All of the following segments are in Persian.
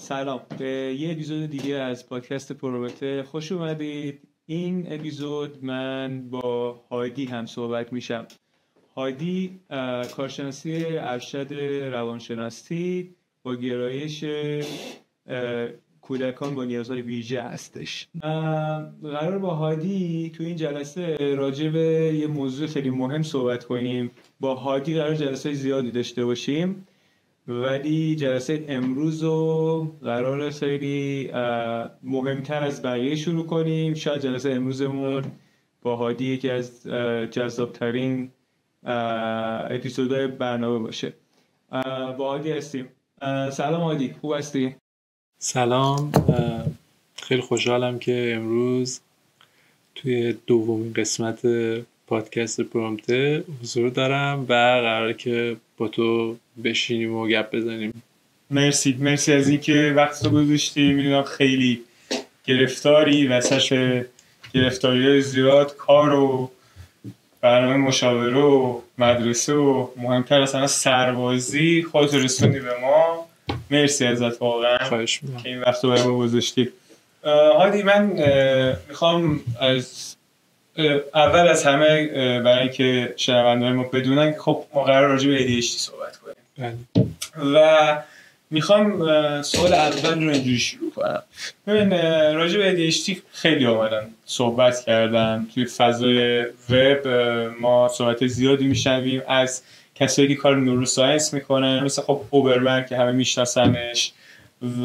سلام به یه اپیزود دیگه از پادکست پرومته خوش اومدید. این اپیزود من با هادی هم صحبت میشم. هادی کارشناسی ارشد روانشناسی با گرایش کودکان با نیازهای ویژه هستش. قرار با هادی تو این جلسه راجع به یه موضوع خیلی مهم صحبت کنیم. با هادی قرار جلسه زیادی داشته باشیم، ولی جلسه امروز رو قرار خیلی مهمتر از بقیه شروع کنیم. شاید جلسه امروزمون با هادی یکی از جذابترین اپیزودهای برنامه باشه. با هادی هستیم. سلام هادی، خوب هستی؟ سلام، خیلی خوشحالم که امروز توی دومین قسمت پادکست پرومته حضور دارم و قراره که با تو بشینیم و گپ بزنیم. مرسی از اینکه وقت رو گذاشتی. میدونم خیلی گرفتاری، وسط گرفتاری‌های زیاد، کار و برنامه مشاوره و مدرسه و مهمتر از همه سربازی خودت رسوندی به ما. مرسی ازت واقعا خواهش می‌کنم که این وقت رو برای ما گذاشتی. هادی، من میخوام از اول از همه برای اینکه شنونده‌های ما بدونن که خب ما قرار راجع به ADHD صحبت کنیم و میخوام سوال اول رو اینجوری شروع کنم. ببین، راجع به ADHD خیلی اومدن صحبت کردن توی فضای وب. ما صحبت زیادی میشنویم از کسایی که کار نوروساینس میکنن، مثل خب اوبرمن که همه میشناسنش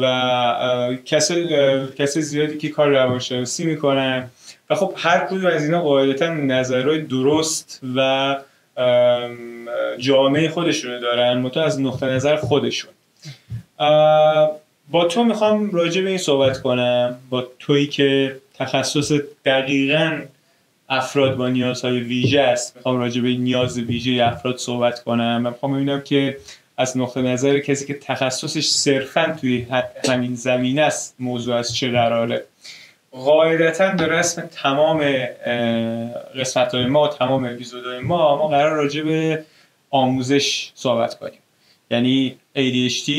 و کسای زیادی که کار روانشناسی میکنن و خب هر کدوم از اینا قاعدتا نظرهای درست و جامعه خودشونو دارن، منتها از نقطه نظر خودشون. با تو میخوام راجع به این صحبت کنم، با تویی که تخصص دقیقاً افراد با نیازهای ویژه است. میخوام راجع به نیاز ویژه افراد صحبت کنم و میخوام ببینم که از نقطه نظر کسی که تخصصش صرفاً توی همین زمینه است موضوع از چه قراره. قاعدتاً به رسم تمام قسمت‌های ما، تمام اپیزودهای ما قرار راجع به آموزش صحبت کنیم، یعنی ADHD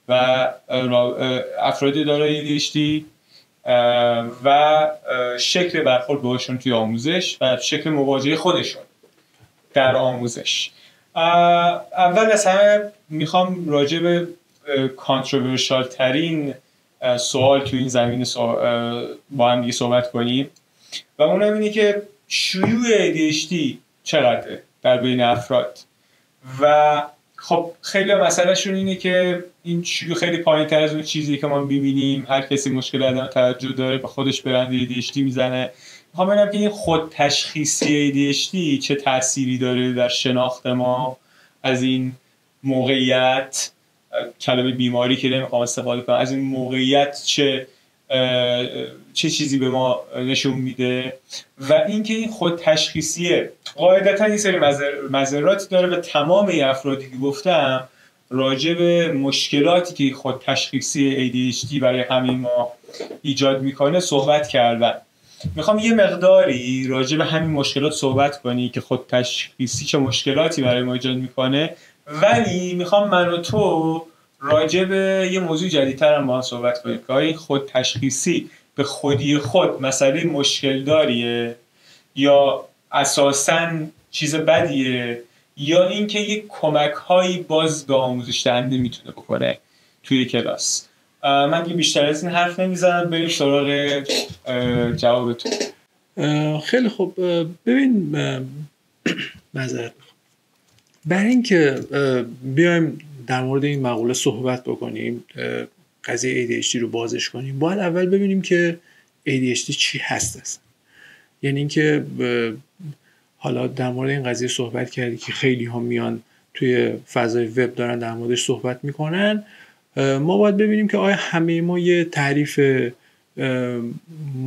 و افرادی دارای ADHD و شکل برخورد باهاشون توی آموزش و شکل مواجهه خودشون در آموزش. اول از همه میخوام راجع به کانتروورشال ترین سوال توی این زمینه با هم دیگه صحبت کنیم و اونم اینه که شیوع ADHD چقدره در بین افراد. و خب خیلی مسئلهشون اینه که این شیوع خیلی پایین تر از اون چیزی که ما ببینیم. هر کسی مشکل عدم توجه داره به خودش برند ADHD میزنه. میخوام ببینم که این خود تشخیصی ADHD چه تأثیری داره در شناخت ما از این موقعیت. کلمه بیماری که نمیخوام استفاده کنم، از این موقعیت چه چیزی به ما نشون میده و اینکه این خود تشخیصیه قاعدتا این سری مضراتی داره و تمام این افرادی که گفتم راجع به مشکلاتی که خود تشخیصی ADHD برای همین ما ایجاد میکنه صحبت کردن. میخوام یه مقداری راجع به همین مشکلات صحبت کنی که خود تشخیصی چه مشکلاتی برای ما ایجاد میکنه، ولی میخوام من و تو راجع به یه موضوع جدیدتر هم با هم صحبت کنیم که این خود تشخیصی به خودی خود مسئله مشکل داریه یا اساساً چیز بدیه یا اینکه یک کمک هایی باز به آموزش دهنده میتونه بکنه توی کلاس. من که بیشتر از این حرف نمیزنم، بریم سراغ جواب تو. خیلی خوب. ببین، معذرت برای اینکه بیایم در مورد این مقوله صحبت بکنیم، قضیه ADHD رو بازش کنیم، باید اول ببینیم که ADHD چی هست اصلا. یعنی اینکه حالا در مورد این قضیه صحبت کردی که خیلی ها میان توی فضای وب دارن در موردش صحبت میکنن. ما باید ببینیم که آیا همه ما یه تعریف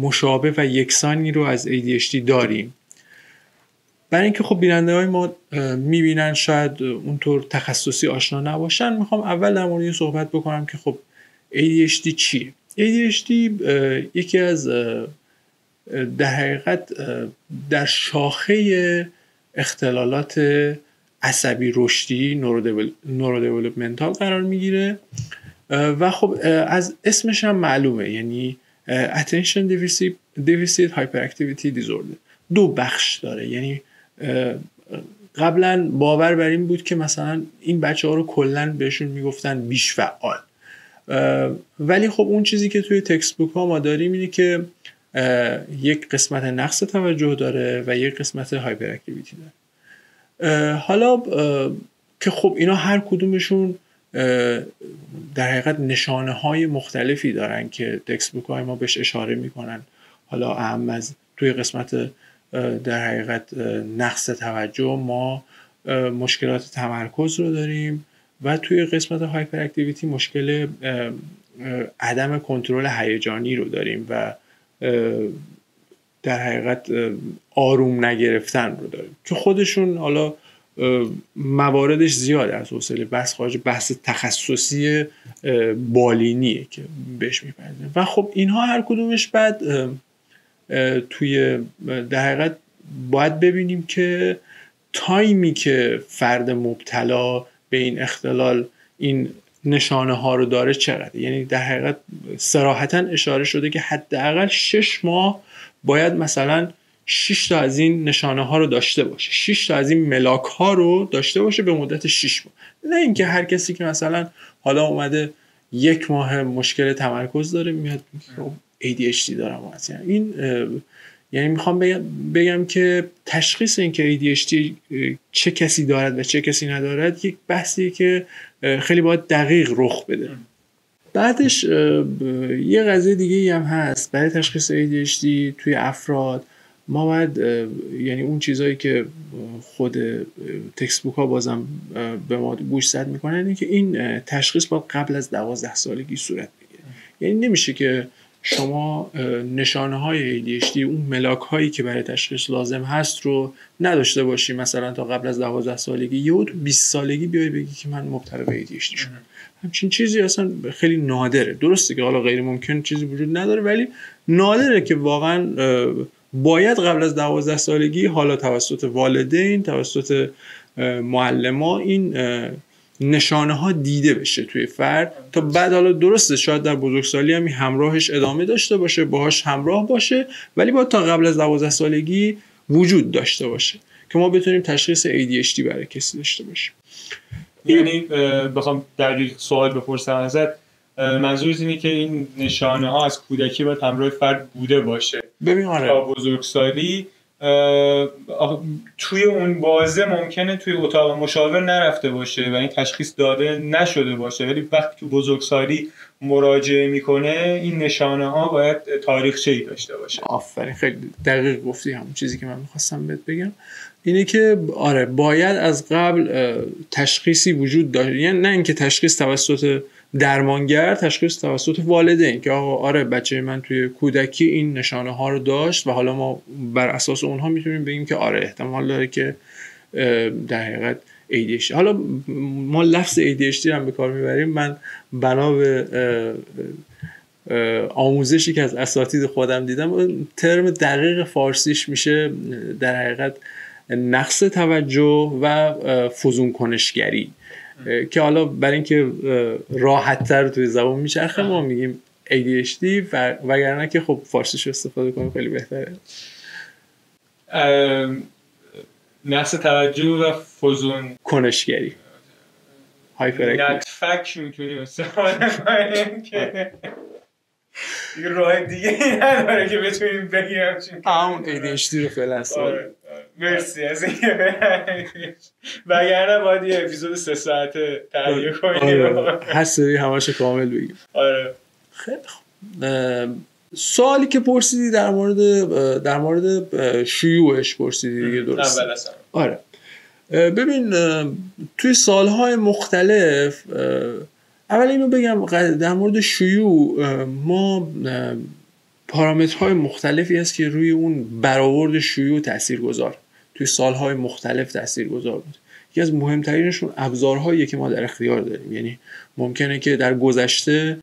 مشابه و یکسانی رو از ADHD داریم. برای اینکه خب بیننده های ما میبینن شاید اونطور تخصصی آشنا نباشن، میخوام اول در مورد این صحبت بکنم که خب ADHD چیه. ADHD یکی از در حقیقت در شاخه اختلالات عصبی رشدی نورو دیولپمنتال قرار میگیره و خب از اسمش هم معلومه، یعنی attention deficit hyperactivity disorder. دو بخش داره، یعنی قبلا باور بر این بود که مثلا این بچه ها رو کلن بهشون میگفتن بیش فعال، ولی خب اون چیزی که توی تکست بوک ها ما داریم اینه که یک قسمت نقص توجه داره و یک قسمت هایپر اکتیویتی داره. حالا که خب اینا هر کدومشون در حقیقت نشانه های مختلفی دارن که تکست بوک های ما بهش اشاره میکنن. حالا اهم از توی قسمت در حقیقت نقص توجه ما مشکلات تمرکز رو داریم و توی قسمت هایپر اکتیویتی مشکل عدم کنترل هیجانی رو داریم و در حقیقت آروم نگرفتن رو داریم که خودشون حالا مواردش زیاده، از حوصله بحث خارج، بحث تخصصی بالینیه که بهش میپردازیم و خب اینها هر کدومش بعد توی در حقیقت باید ببینیم که تایمی که فرد مبتلا به این اختلال این نشانه ها رو داره چقدر. یعنی در حقیقت صراحتاً اشاره شده که حداقل 6 ماه باید مثلا 6 تا از این نشانه ها رو داشته باشه، 6 تا از این ملاک ها رو داشته باشه به مدت 6 ماه. نه اینکه هر کسی که مثلا حالا اومده 1 ماه مشکل تمرکز داره میاد ADHD دارم مثلا. این یعنی میخوام بگم که تشخیص این که ADHD چه کسی دارد و چه کسی ندارد یک بحثیه که خیلی باید دقیق رخ بده. بعدش یه قضیه دیگه هم هست برای تشخیص ADHD توی افراد. ما باید یعنی اون چیزایی که خود تکست بوک ها بازم به ما گوشزد میکنن اینه که این تشخیص باید قبل از 12 سالگی صورت بگیره. یعنی نمیشه که شما نشانه های ADHD، اون ملاک هایی که برای تشخیص لازم هست رو نداشته باشی مثلا تا قبل از 12 سالگی، یا 20 سالگی بیای بگی که من مبتلا به ADHD شدم. همچین چیزی اصلا خیلی نادره. درسته که حالا غیر ممکن چیزی وجود نداره، ولی نادره که واقعا باید قبل از 12 سالگی حالا توسط والدین، توسط معلما این نشانه ها دیده بشه توی فرد تا بعد حالا درسته شاید در بزرگسالی هم همراهش ادامه داشته باشه، باهاش همراه باشه، ولی باید تا قبل از 12 سالگی وجود داشته باشه که ما بتونیم تشخیص ADHD برای کسی داشته باشیم. یعنی بخوام دقیق سوال بپرسم ازت، منظورت اینه که این نشانه ها از کودکی باید همراه فرد بوده باشه. ببین آره، تا بزرگسالی توی اون بازه ممکنه توی اتاق مشاور نرفته باشه و این تشخیص داده نشده باشه، ولی وقتی تو بزرگسالی مراجعه میکنه این نشانه ها باید تاریخچه‌ای داشته باشه. آفرین، خیلی دقیق گفتی. همون چیزی که من میخواستم بهت بگم اینه که آره باید از قبل تشخیصی وجود داشته، یعنی نه اینکه تشخیص توسط درمانگر، تشخیص توسط والدین که آقا آره بچه من توی کودکی این نشانه ها رو داشت و حالا ما بر اساس اونها میتونیم بگیم که آره احتمال داره که در حقیقت ADHD. حالا ما لفظ ADHD هم به کار میبریم. من بنا به آموزشی که از اساتید خودم دیدم ترم دقیق فارسیش میشه در حقیقت نقص توجه و فزون کنشگری که حالا برای اینکه راحت‌تر توی زبان میچرخه ما میگیم ADHD وگرنه که خب فارسیش استفاده کنیم خیلی بهتره. نقص توجه و فزون کنشگری، هایپر نتفک میتونیم استفاده کنیم که یه راه دیگه نداره که بتونیم بگیم همون ADHD رو فعلا استفاده. مرسی از اینکه وگرنه باید یه اپیزود 3 ساعته تهیه کنیم، هست همش کامل بگیم. آره خیلی خوب. سوالی که پرسیدی در مورد شیوعش پرسیدی دیگه، درست؟ آره ببین توی سالهای مختلف، اول اینو بگم در مورد شیوع ما پارامترهای مختلفی هست که روی اون برآورد شیوع تاثیرگذار، توی سالهای مختلف تاثیرگذار بود. یکی از مهمترینشون ابزارهایی که ما در اختیار داریم. یعنی ممکنه که در گذشته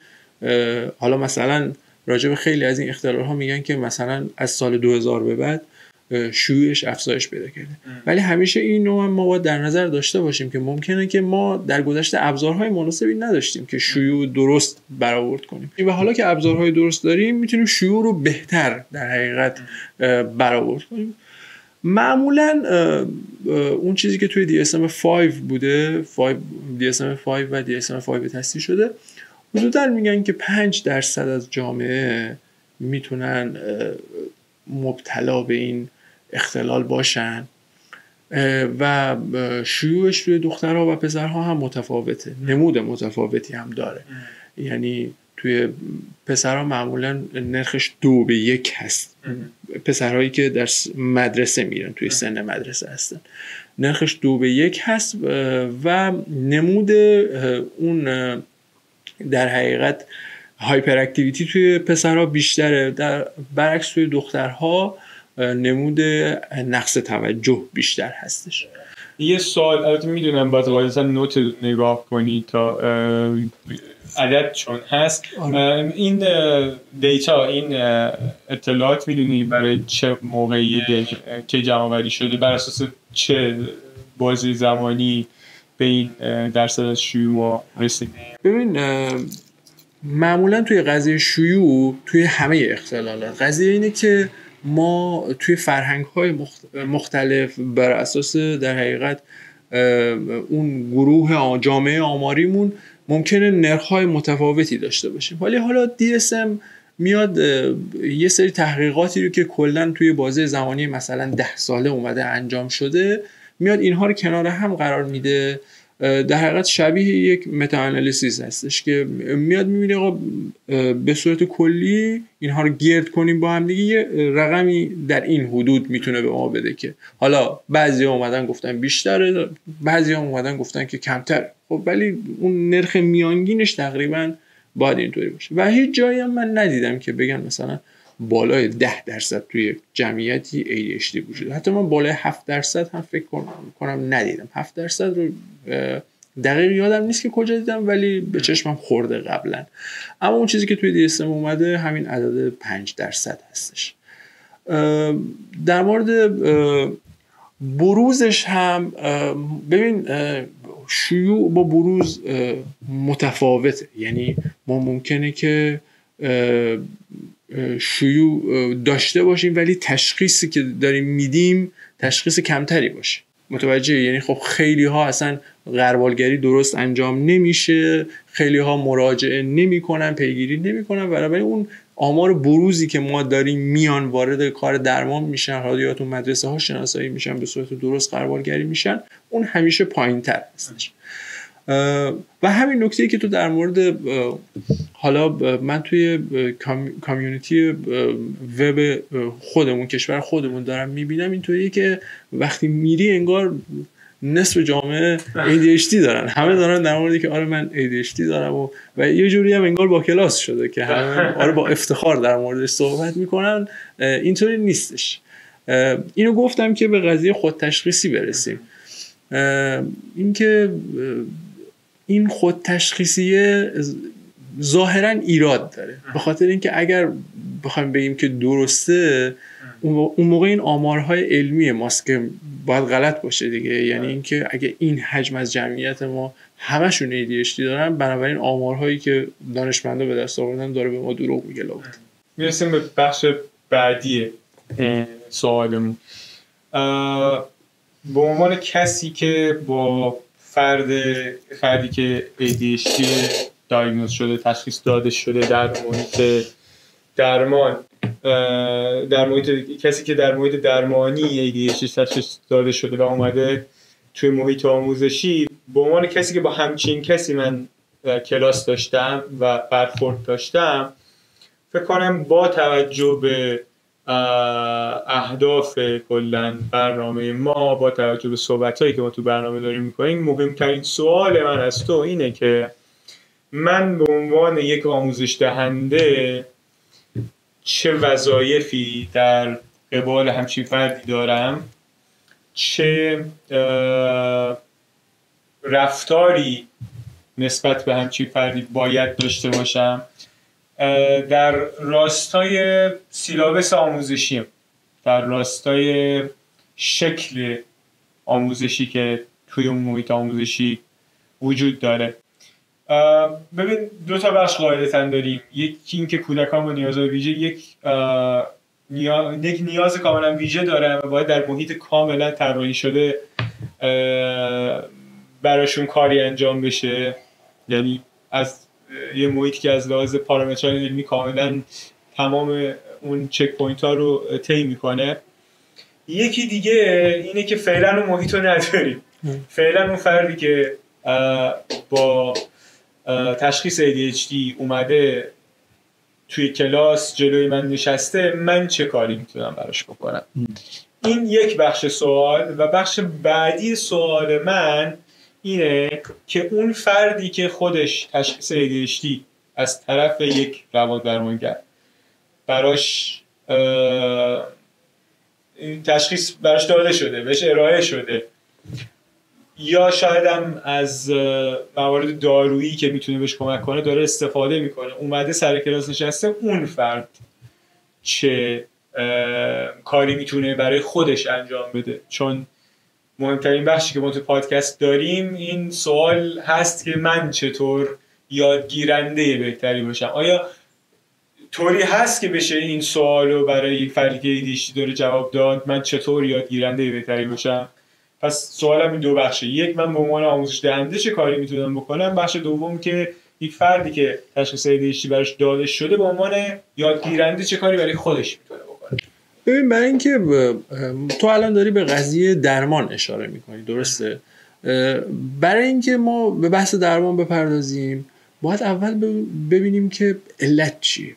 حالا مثلا راجع به خیلی از این اختلال‌ها میگن که مثلا از سال 2000 به بعد شیوعش افزایش پیدا کرده. ولی همیشه این نوع ما باید در نظر داشته باشیم که ممکنه که ما در گذشته ابزارهای مناسبی نداشتیم که شیوع درست برآورد کنیم و حالا که ابزارهای درست داریم میتونیم شیوع رو بهتر در حقیقت برآورد کنیم. معمولا اون چیزی که توی DSM-5 بوده، DSM-5 و DSM-5 تصحیح شده، حدوداً میگن که 5% از جامعه میتونن مبتلا به این اختلال باشن و شیوعش توی دخترها و پسرها هم متفاوته، نمود متفاوتی هم داره. یعنی توی پسرها معمولا نرخش 2:1 هست. پسرهایی که در مدرسه میرن، توی سن مدرسه هستن، نرخش 2:1 هست و نمود اون در حقیقت هایپر اکتیویتی توی پسرها بیشتره، در برعکس توی دخترها نمود نقص توجه بیشتر هستش. یه سوال، البته میدونم باید غالبا نوت نگاه کنی تا عدد چون هست. این دیتا، این اطلاعات میدونی برای چه موقعی که جمع‌آوری شده، بر اساس چه بازه زمانی به این درصد از شیوع رسیدیم؟ ببین معمولا توی قضیه شیوع، توی همه اختلالات، قضیه اینه که ما توی فرهنگ‌های مختلف بر اساس در حقیقت اون گروه جامعه آماریمون ممکنه نرخ‌های متفاوتی داشته باشیم. ولی حالا DSM میاد یه سری تحقیقاتی رو که کلاً توی بازه زمانی مثلا 10 ساله اومده انجام شده، میاد اینها رو کنار هم قرار میده. در حقیقت شبیه یک متاانالیزیس هستش که میاد میبینه آقا به صورت کلی اینها رو گرد کنیم با هم دیگه، یه رقمی در این حدود میتونه به ما بده که حالا بعضی‌ها اومدن گفتن بیشتره، بعضی‌ها اومدن گفتن که کمتر. خب ولی اون نرخ میانگینش تقریبا باید اینطوری باشه و هیچ جایی هم من ندیدم که بگن مثلا بالای 10% توی جمعیتی ADHD وجود. حتی من بالای 7% هم فکر کنم ندیدم. 7% رو دقیق یادم نیست که کجا دیدم، ولی به چشمم خورده قبلا. اما اون چیزی که توی DSM اومده همین عدد 5% هستش. در مورد بروزش هم ببین شیوع با بروز متفاوته. یعنی ما ممکنه که شیوع داشته باشیم ولی تشخیصی که داریم میدیم تشخیص کمتری باشه. متوجه؟ یعنی خب خیلی ها اصلا غربالگری درست انجام نمیشه، خیلی ها مراجعه نمیکنن، پیگیری نمیکنن، بنابراین اون آمار بروزی که ما داریم میان وارد کار درمان میشن، حالا یا تو مدرسه ها شناسایی میشن، به صورت درست غربالگری میشن، اون همیشه پایین‌تر هستش. و همین نکته‌ای که تو در مورد حالا من توی کامیونیتی وب خودمون، کشور خودمون دارم میبینم اینطوریه که وقتی میری انگار نصف جامعه ADHD دارن، همه دارن در موردی که آره من ADHD دارم و یه جوری هم انگار با کلاس شده که همه آره با افتخار در موردش صحبت میکنن. اینطوری نیستش. اینو گفتم که به قضیه خودتشخیصی برسیم. اینکه این خودتشخیصیه ظاهرا ایراد داره، به خاطر اینکه اگر بخوایم بگیم که درسته، اون موقع این آمارهای علمی ماست که باید غلط باشه دیگه. یعنی اینکه اگه این حجم از جمعیت ما همشون ADHD دارن، بنابراین آمارهایی که دانشمندا به دست آوردن داره به ما دروغ میگه. میرسیم به بخش بعدی سوالمون. به عنوان کسی که با فردی که ADHD دایگنوز شده، تشخیص داده شده در محیط درمان، در محیط کسی که در محیط درمانی ADHD تشخیص داده شده و اومده توی محیط آموزشی، به عنوان کسی که با همچین کسی من کلاس داشتم و برخورد داشتم، فکر کنم با توجه به اهداف کلن برنامه ما، با توجه به صحبتایی که ما تو برنامه داریم میکنیم، مهمترین سوال من از تو اینه که من به عنوان یک آموزش دهنده چه وظایفی در قبال همچین فردی دارم، چه رفتاری نسبت به همچین فردی باید داشته باشم در راستای سیلابس آموزشیم. در راستای شکل آموزشی که توی اون محیط آموزشی وجود داره. ببین دو تا بخش قاعدتاً داریم. یکی این که کودکان با نیازهای ویژه یک نیاز کاملا ویژه دارن و باید در محیط کاملا طراحی شده براشون کاری انجام بشه، یعنی از یه محیطی که از لحاظ پارامترهای علمی کاملا تمام اون چک پوینت ها رو طی میکنه. یکی دیگه اینه که فعلا اون محیط رو نداریم. فعلا اون فردی که با تشخیص ADHD اومده توی کلاس جلوی من نشسته، من چه کاری میتونم براش بکنم؟ این یک بخش سوال. و بخش بعدی سوال من اینه که اون فردی که خودش تشخیص ADHD از طرف یک روان‌درمانگر براش تشخیص براش داده شده، بهش ارائه شده، یا شاید هم از موارد دارویی که میتونه بهش کمک کنه داره استفاده میکنه، اومده سر کلاس نشسته، اون فرد چه کاری میتونه برای خودش انجام بده؟ چون مهمترین بخشی که ما تو پادکست داریم این سوال هست که من چطور یادگیرنده بهتری باشم. آیا طوری هست که بشه این سوالو برای یک فردی که ADHD داره جواب داد؟ من چطور یادگیرنده بهتری باشم؟ پس سوالم این دو بخشه. یک، من به عنوان آموزش دهنده چه کاری میتونم بکنم؟ بخش دوم که یک فردی که تشخیص ADHD براش داده شده به عنوان یادگیرنده چه کاری برای خودش میتونه بکنه. ببین برای اینکه تو الان داری به قضیه درمان اشاره میکنی، درسته؟ برای اینکه ما به بحث درمان بپردازیم باید اول ببینیم که علت چیه.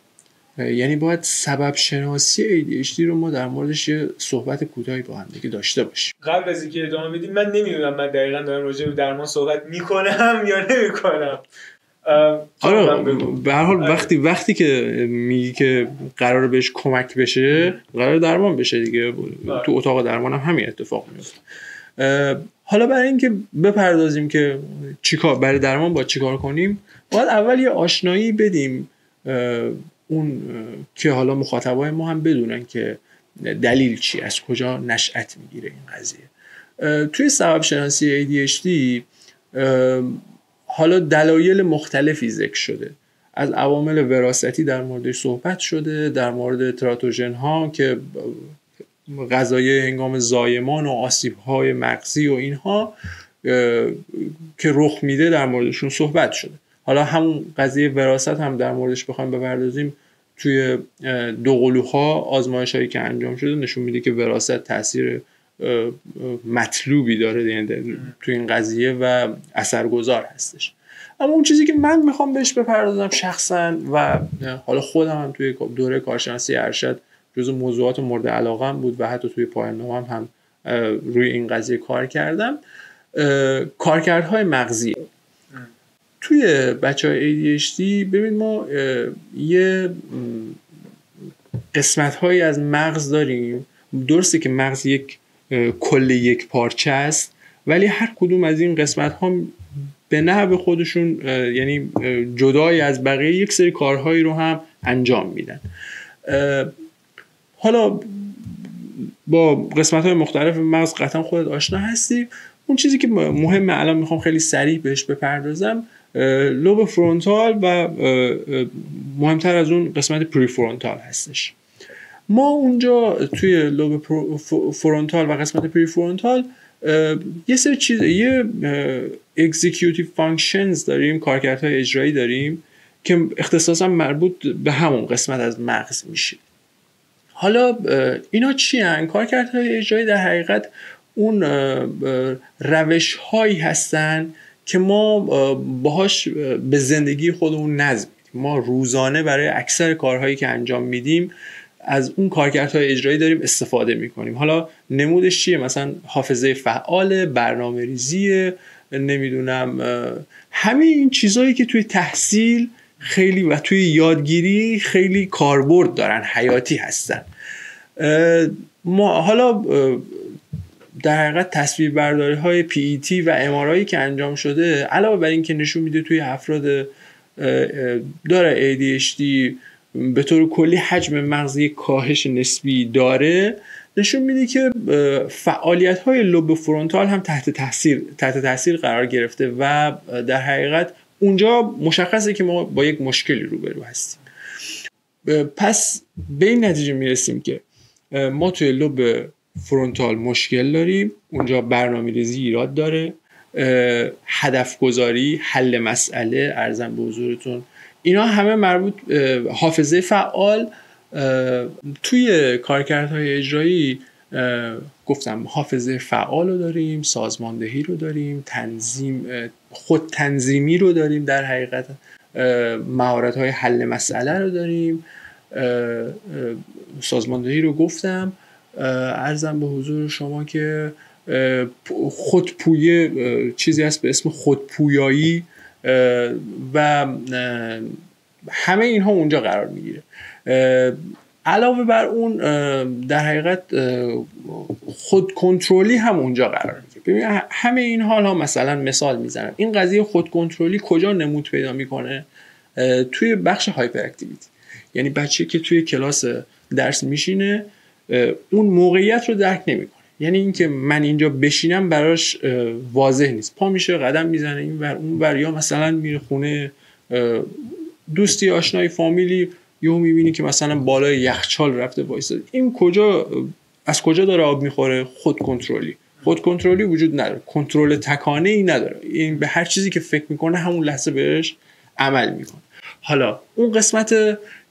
یعنی باید سبب شناسی ADHD رو ما در موردش یه صحبت کوتاهی با هم دیگه داشته باشیم. قبل از اینکه ادامه بدیم، من نمیدونم من دقیقاً دارم راجع به درمان صحبت میکنم یا نمیکنم. آره به هر حال وقتی که میگی که قراره بهش کمک بشه، قراره درمان بشه دیگه. تو اتاق درمان هم همین اتفاق میفته. حالا برای اینکه بپردازیم که چیکار برای درمان باید چیکار کنیم، باید اول یه آشنایی بدیم اون که حالا مخاطبای ما هم بدونن که دلیل چی، از کجا نشأت میگیره این قضیه. توی سبب شناسی ADHD حالا دلایل مختلفی ذکر شده. از عوامل وراثتی در موردش صحبت شده، در مورد تراتوژن ها که غذای هنگام زایمان و آسیب های مغزی و اینها که رخ میده در موردشون صحبت شده. حالا همون قضیه وراثت هم در موردش بخوایم بپردازیم، توی دوقلوها آزمایش‌هایی که انجام شده نشون میده که وراثت تاثیر مطلوبی داره توی این قضیه و اثرگذار هستش. اما اون چیزی که من میخوام بهش بپردازم شخصا و حالا خودم هم توی دوره کارشناسی ارشد جزو موضوعات مورد علاقه‌ام بود و حتی توی پایان نامه‌ام هم روی این قضیه کار کردم، کارکردهای مغزی. توی بچه‌های ADHD ببین ما یه قسمت‌هایی از مغز داریم. درسته که مغز یک کل یک پارچه است، ولی هر کدوم از این قسمت‌ها به نحو خودشون یعنی جدای از بقیه یک سری کارهایی رو هم انجام میدن. حالا با قسمت‌های مختلف مغز قطعا خودت آشنا هستی. اون چیزی که مهمه الان میخوام خیلی سریع بهش بپردازم لوب فرونتال و مهمتر از اون قسمت پری فرونتال هستش. ما اونجا توی لوب فرونتال و قسمت پری فرونتال یه سری چیز، یه اکزیکیوتیو فانکشنز داریم، کارکردهای اجرایی داریم که اختصاصا مربوط به همون قسمت از مغز میشه. حالا اینا چی هستن؟ کارکردهای اجرایی در حقیقت اون روش هایی هستن که ما باهاش به زندگی خودمون نظم میدیم. ما روزانه برای اکثر کارهایی که انجام میدیم از اون کارکردهای اجرایی داریم استفاده میکنیم. حالا نمودش چیه؟ مثلا حافظه فعال، برنامه ریزی، نمیدونم همه این چیزهایی که توی تحصیل خیلی و توی یادگیری خیلی کاربرد دارن، حیاتی هستن. ما حالا در حقیقت تصویربرداری های PET و MRI که انجام شده علاوه بر این که نشون میده توی افراد داره ADHD به طور کلی حجم مغزی کاهش نسبی داره، نشون میده که فعالیت‌های لوب فرونتال هم تحت تاثیر قرار گرفته و در حقیقت اونجا مشخصه که ما با یک مشکلی روبرو هستیم. پس به این نتیجه میرسیم که ما توی لوب فرونتال مشکل داریم، اونجا برنامه‌ریزی ایراد داره، هدف گذاری، حل مسئله، عرضم به حضورتون اینا همه مربوط حافظه فعال. توی کارکردهای اجرایی گفتم حافظه فعال رو داریم، سازماندهی رو داریم، خود تنظیمی رو داریم، در حقیقت مهارت‌های حل مسئله رو داریم، سازماندهی رو گفتم. عرضم به حضور شما که خودپویی چیزی هست به اسم خودپویایی و همه اینها اونجا قرار میگیره. علاوه بر اون در حقیقت خود کنترلی هم اونجا قرار میگیره. ببین همه این حال ها مثلا مثال میزنم، این قضیه خود کنترلی کجا نمود پیدا میکنه؟ توی بخش هایپر اکتیویتی. یعنی بچه که توی کلاس درس میشینه اون موقعیت رو درک نمیکنه، یعنی اینکه من اینجا بشینم براش واضح نیست، پا میشه قدم میزنه این ور اون ور، یا مثلا میره خونه دوستی آشنایی فامیلی یهو میبینی که مثلا بالای یخچال رفته وایساده. این از کجا داره آب میخوره؟ خود کنترلی وجود نداره، کنترل تکانه ای نداره، این به هر چیزی که فکر میکنه همون لحظه بهش عمل میکنه. حالا اون قسمت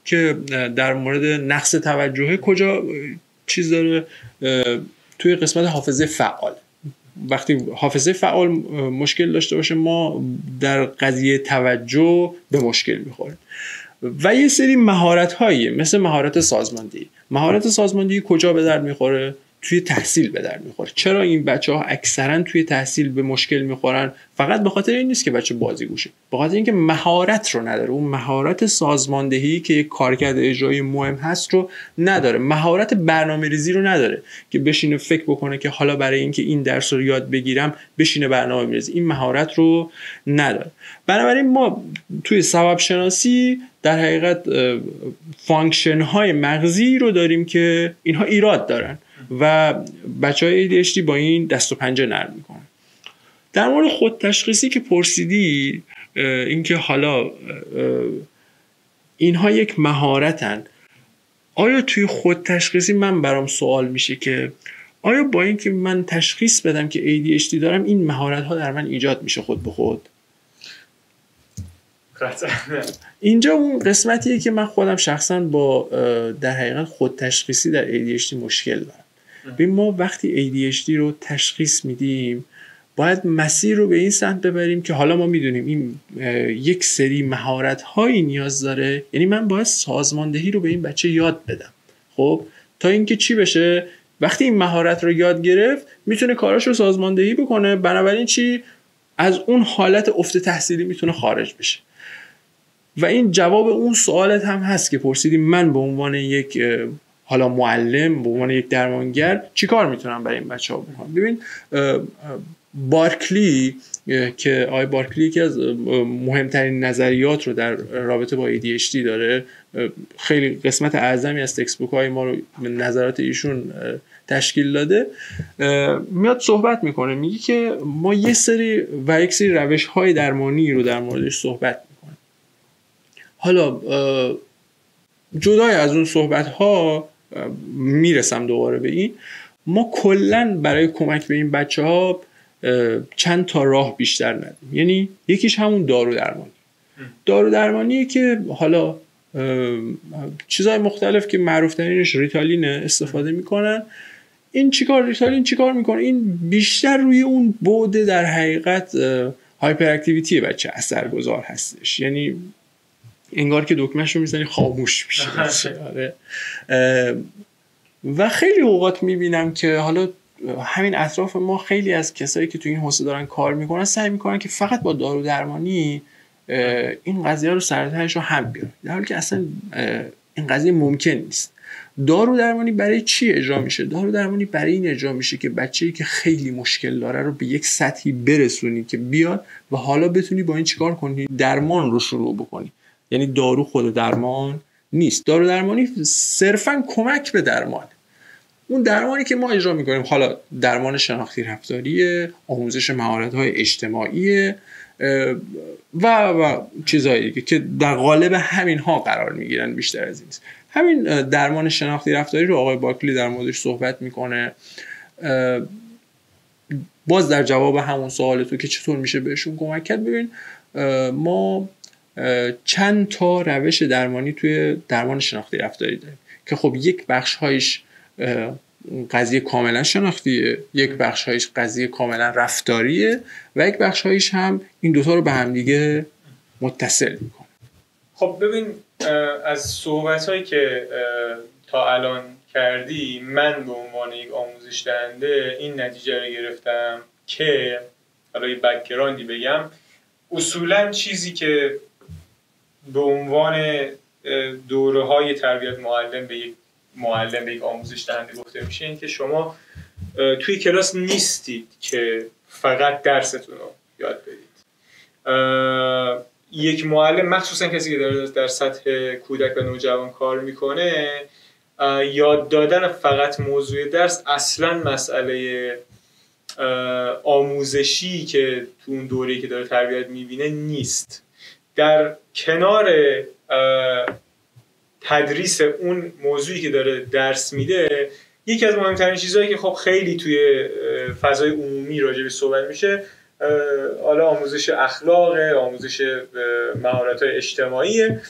که در مورد نقص توجهه کجا چیز داره؟ توی قسمت حافظه فعال. وقتی حافظه فعال مشکل داشته باشه ما در قضیه توجه به مشکل میخوریم. و یه سری مهارت‌هایی مثل مهارت سازماندهی کجا به درد میخوره؟ توی تحصیل به درد میخوره. چرا این بچه‌ها اکثرا توی تحصیل به مشکل میخورن؟ فقط به خاطر این نیست که بچه بازیگوشه، به خاطر اینکه مهارت رو نداره. اون مهارت سازماندهی که یک کارکرد اجرایی مهم هست رو نداره، مهارت برنامه‌ریزی رو نداره که بشینه فکر بکنه که حالا برای اینکه این درس رو یاد بگیرم بشینه برنامه بریزه. این مهارت رو نداره. بنابراین ما توی سبب شناسی در حقیقت فانکشن های مغزی رو داریم که اینها ایراد دارن و بچهای ADHD با این دست و پنجه نرم میکنن. در مورد خود تشخیصی که پرسیدی، اینکه حالا اینها یک مهارتن، آیا توی خود تشخیصی من برام سوال میشه که آیا با اینکه من تشخیص بدم که ADHD دارم این مهارت ها در من ایجاد میشه خود به خود؟ اینجا اون قسمتیه که من خودم شخصا با در حقیقت خود تشخیصی در ADHD مشکل دارم. ببین ما وقتی ADHD رو تشخیص میدیم باید مسیر رو به این سمت ببریم که حالا ما میدونیم این یک سری مهارت هایی نیاز داره، یعنی من باید سازماندهی رو به این بچه یاد بدم. خب تا اینکه چی بشه؟ وقتی این مهارت رو یاد گرفت میتونه کاراش رو سازماندهی بکنه، بنابراین چی؟ از اون حالت افت تحصیلی میتونه خارج بشه. و این جواب اون سوالت هم هست که پرسیدیم من به عنوان یک حالا معلم، به عنوان یک درمانگر چی کار میتونم برای این بچه ها بکنم. ببین بارکلی که آقای بارکلی که از مهمترین نظریات رو در رابطه با ADHD داره، خیلی قسمت اعظمی از تکستبوک های ما رو نظرات ایشون تشکیل داده، میاد صحبت میکنه، میگه که ما یک سری روش های درمانی رو در موردش صحبت میکنیم. حالا جدای از اون صحبت ها میرسم دوباره به این، ما کلن برای کمک به این بچه ها چند تا راه بیشتر ندیم. یعنی یکیش همون دارو درمانیه که حالا چیزهای مختلف که معروف ترینش ریتالین استفاده میکنن. این ریتالین چیکار میکنه؟ این بیشتر روی اون بعد در حقیقت هایپر اکتیویتی بچه اثرگذار هستش، یعنی انگار که دکمه‌شو میزنی خاموش میشه. و خیلی اوقات میبینم که حالا همین اطراف ما خیلی از کسایی که تو این حوزه دارن کار میکنن سعی میکنن که فقط با دارو درمانی این قضیه رو سرتهش رو هم بیارن، در حالی که اصلا این قضیه ممکن نیست. دارو درمانی برای چی اجرا میشه؟ دارو درمانی برای این اجرا میشه که بچه‌ای که خیلی مشکل داره رو به یک سطحی برسونی که بیاد و حالا بتونی با این چیکار کنی؟ درمان رو شروع بکنی. یعنی دارو خود درمان نیست، دارو درمانی صرفاً کمک به درمان. اون درمانی که ما اجرا میکنیم، حالا درمان شناختی رفتاریه، آموزش مهارت‌های اجتماعیه و چیزایی دیگه که در قالب همین ها قرار میگیرن، بیشتر از این است. همین درمان شناختی رفتاری رو آقای بارکلی در موردش صحبت میکنه. باز در جواب همون سوال تو که چطور میشه بهشون کمک کرد، ببین ما چند تا روش درمانی توی درمان شناختی رفتاری داریم که خب یک بخش هایش قضیه کاملا شناختیه، یک بخش هایش قضیه کاملا رفتاریه و یک بخش هایش هم این دوتا رو به هم دیگه متصل میکنه. خب ببین از صحبت هایی که تا الان کردی، من به عنوان یک آموزش دهنده این نتیجه رو گرفتم که، حالا یه بک‌گراندی بگم، اصولا چیزی که به عنوان دوره‌های تربیت معلم به یک معلم، به یک آموزش دهنده گفته میشه این که شما توی کلاس نیستید که فقط درستون رو یاد بدید. یک معلم، مخصوصا کسی که در سطح کودک و نوجوان کار میکنه، یاد دادن فقط موضوع درس اصلا مسئله آموزشی که تو اون دوره‌ای که داره تربیت میبینه نیست. در کنار تدریس اون موضوعی که داره درس میده، یکی از مهمترین چیزهایی که خب خیلی توی فضای عمومی راجع به صحبت میشه، حالا آموزش اخلاق، آموزش مهارت‌های اجتماعیه.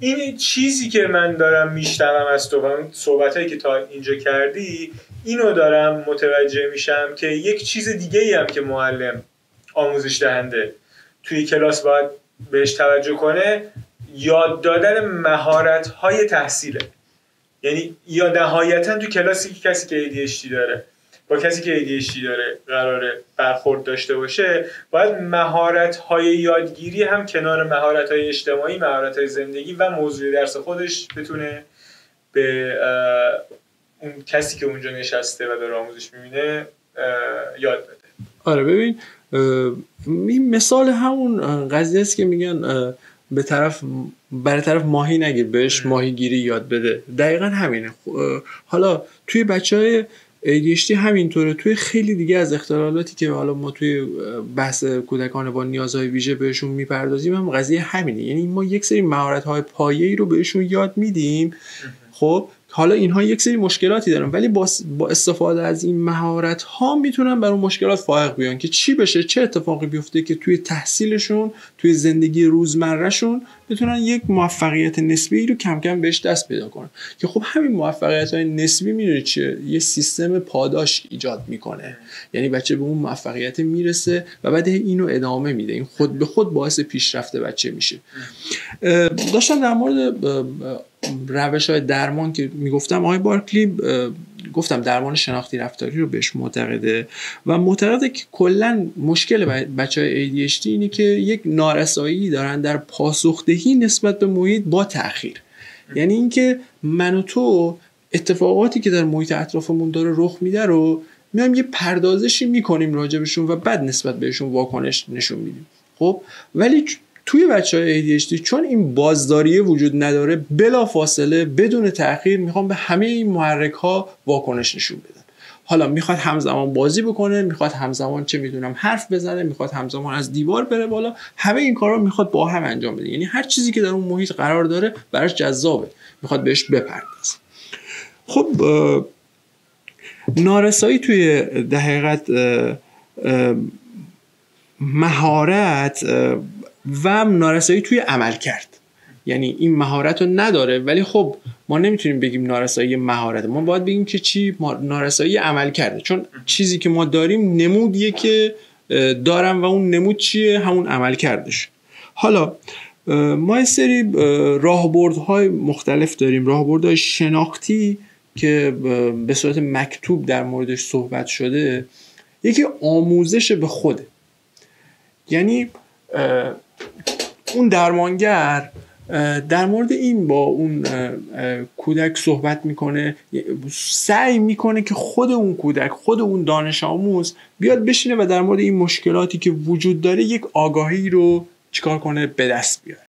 این چیزی که من دارم میشنوم از تو و اون صحبتایی که تا اینجا کردی، اینو دارم متوجه میشم که یک چیز دیگه‌ای هم که معلم، آموزش دهنده توی کلاس باید بهش توجه کنه، یاد دادن مهارت‌های تحصیله. یعنی یا نهایتاً تو کلاسی که کسی که ADHD داره با کسی که ADHD داره قراره برخورد داشته باشه، باید مهارت‌های یادگیری هم کنار مهارت‌های اجتماعی، مهارت‌های زندگی و موضوع درس خودش بتونه به اون کسی که اونجا نشسته و داره آموزش می‌بینه یاد بده. آره ببین، این مثال همون قضیه است که میگن برای طرف ماهی نگیر، بهش ماهیگیری یاد بده. دقیقا همینه. حالا توی بچه‌های ADHD همینطوره، توی خیلی دیگه از اختلالاتی که حالا ما توی بحث کودکان با نیازهای ویژه بهشون میپردازیم هم قضیه همینه. یعنی ما یک سری مهارت‌های پایه‌ای رو بهشون یاد میدیم، خب حالا اینها یک سری مشکلاتی دارن، ولی با استفاده از این مهارت ها میتونن بر اون مشکلات فائق بیان که چی بشه، چه اتفاقی بیفته که توی تحصیلشون، توی زندگی روزمرهشون بتونن یک موفقیت نسبی رو کم کم بهش دست پیدا کنن. که خب همین موفقیت های نسبی میدونی چیه؟ یه سیستم پاداش ایجاد میکنه. یعنی بچه به اون موفقیت میرسه و بعد اینو ادامه میده. این خود به خود باعث پیشرفت بچه میشه. داشتم در مورد روش‌های درمان که میگفتم، آقای بارکلی گفتم درمان شناختی رفتاری رو بهش معتقده و معتقده که کلا مشکل بچه‌های ADHD اینه که یک نارسایی دارن در پاسخدهی نسبت به محیط با تأخیر. یعنی اینکه من و تو اتفاقاتی که در محیط اطرافمون داره رخ میده رو میایم یه پردازشی میکنیم راجبشون و بعد نسبت بهشون واکنش نشون میدیم. خب ولی توی بچه‌های ADHD چون این بازداریه وجود نداره، بلا فاصله بدون تأخیر میخوام به همه این محرک‌ها واکنش نشون بدن. حالا میخواد همزمان بازی بکنه، میخواد همزمان چه میدونم حرف بزنه، میخواد همزمان از دیوار بره بالا، همه این کارا میخواد با هم انجام بده. یعنی هر چیزی که در اون محیط قرار داره براش جذابه، میخواد بهش بپردازه. خب نارسایی توی در حقیقت مهارت و نارسایی توی عمل کرد، یعنی این مهارت رو نداره، ولی خب ما نمیتونیم بگیم نارسایی مهارت، ما باید بگیم که چی؟ نارسایی عمل کرده، چون چیزی که ما داریم نمودیه که دارم و اون نمود چیه؟ همون عمل کردش. حالا ما یه سری راهبردهای مختلف داریم، راهبردهای شناختی که به صورت مکتوب در موردش صحبت شده. یکی آموزش به خوده، یعنی اون درمانگر در مورد این با اون کودک صحبت میکنه، سعی میکنه که خود اون کودک، خود اون دانش آموز بیاد بشینه و در مورد این مشکلاتی که وجود داره یک آگاهی رو چیکار کنه؟ به دست بیاره.